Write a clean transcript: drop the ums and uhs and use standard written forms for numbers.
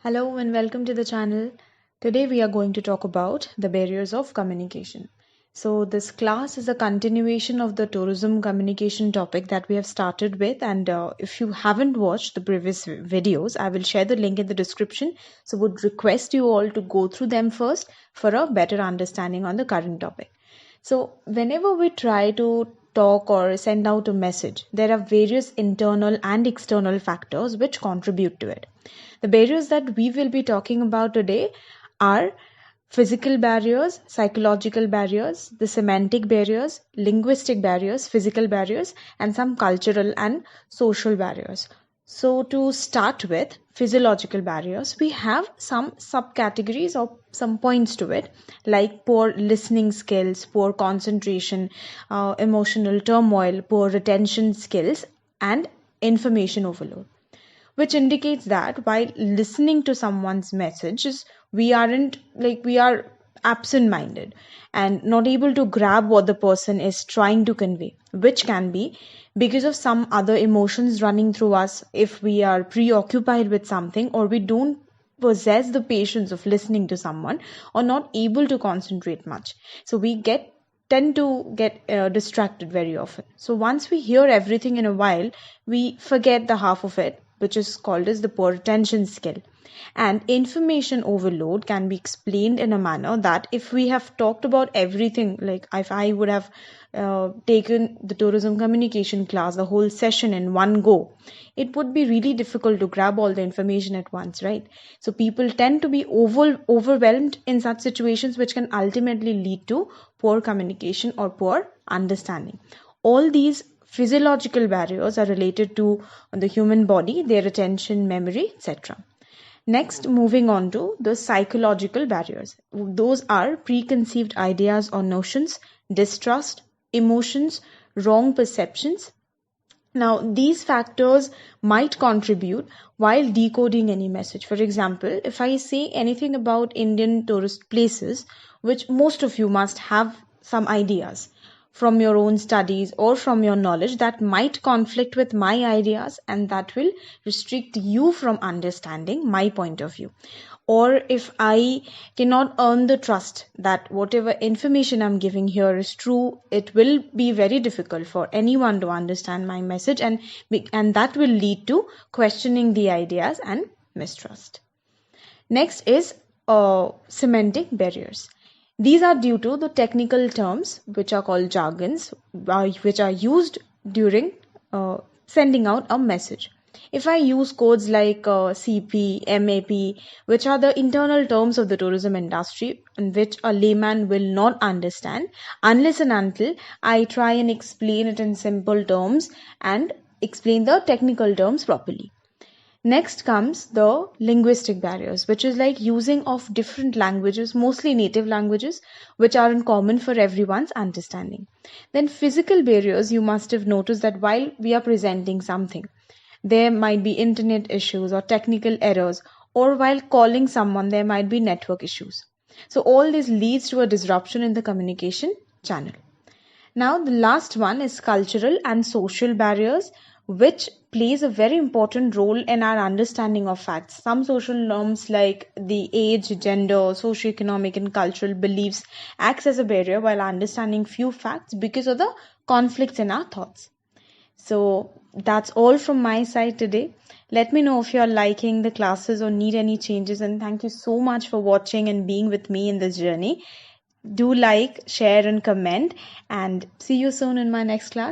Hello and welcome to the channel. Today we are going to talk about the barriers of communication. So this class is a continuation of the tourism communication topic that we have started with, and if you haven't watched the previous videos, I will share the link in the description. So would request you all to go through them first for a better understanding on the current topic. So, whenever we try to talk or send out a message, there are various internal and external factors which contribute to it. The barriers that we will be talking about today are physical barriers, psychological barriers, the semantic barriers, linguistic barriers, physical barriers, and some cultural and social barriers. So, to start with physiological barriers, we have some subcategories or some points to it, like poor listening skills, poor concentration, emotional turmoil, poor retention skills, and information overload, which indicates that while listening to someone's messages, we are absent minded and not able to grab what the person is trying to convey, which can be because of some other emotions running through us if we are preoccupied with something, or we don't possess the patience of listening to someone, or not able to concentrate much, so we get tend to get distracted very often. So once we hear everything in a while, we forget the half of it, which is called as the poor attention skill. And information overload can be explained in a manner that if we have talked about everything, like if I would have taken the tourism communication class, the whole session in one go, it would be really difficult to grab all the information at once, right? So people tend to be overwhelmed in such situations, which can ultimately lead to poor communication or poor understanding. All these physiological barriers are related to the human body, their attention, memory, etc. Next, moving on to the psychological barriers. Those are preconceived ideas or notions, distrust, emotions, wrong perceptions. Now, these factors might contribute while decoding any message. For example, if I say anything about Indian tourist places, which most of you must have some ideas from your own studies or from your knowledge, that might conflict with my ideas, and that will restrict you from understanding my point of view. Or if I cannot earn the trust that whatever information I'm giving here is true, it will be very difficult for anyone to understand my message, and that will lead to questioning the ideas and mistrust. Next is semantic barriers. These are due to the technical terms which are called jargons, which are used during sending out a message. If I use codes like CP, MAP, which are the internal terms of the tourism industry and which a layman will not understand unless and until I try and explain it in simple terms and explain the technical terms properly. Next comes the linguistic barriers, which is like using of different languages, mostly native languages, which are in common for everyone's understanding. Then physical barriers, you must have noticed that while we are presenting something, there might be internet issues or technical errors, or while calling someone, there might be network issues. So all this leads to a disruption in the communication channel. Now, the last one is cultural and social barriers, which plays a very important role in our understanding of facts. Some social norms like the age, gender, socioeconomic, and cultural beliefs acts as a barrier while understanding few facts because of the conflicts in our thoughts. So that's all from my side today. Let me know if you're liking the classes or need any changes, and thank you so much for watching and being with me in this journey. Do like, share, and comment, and see you soon in my next class.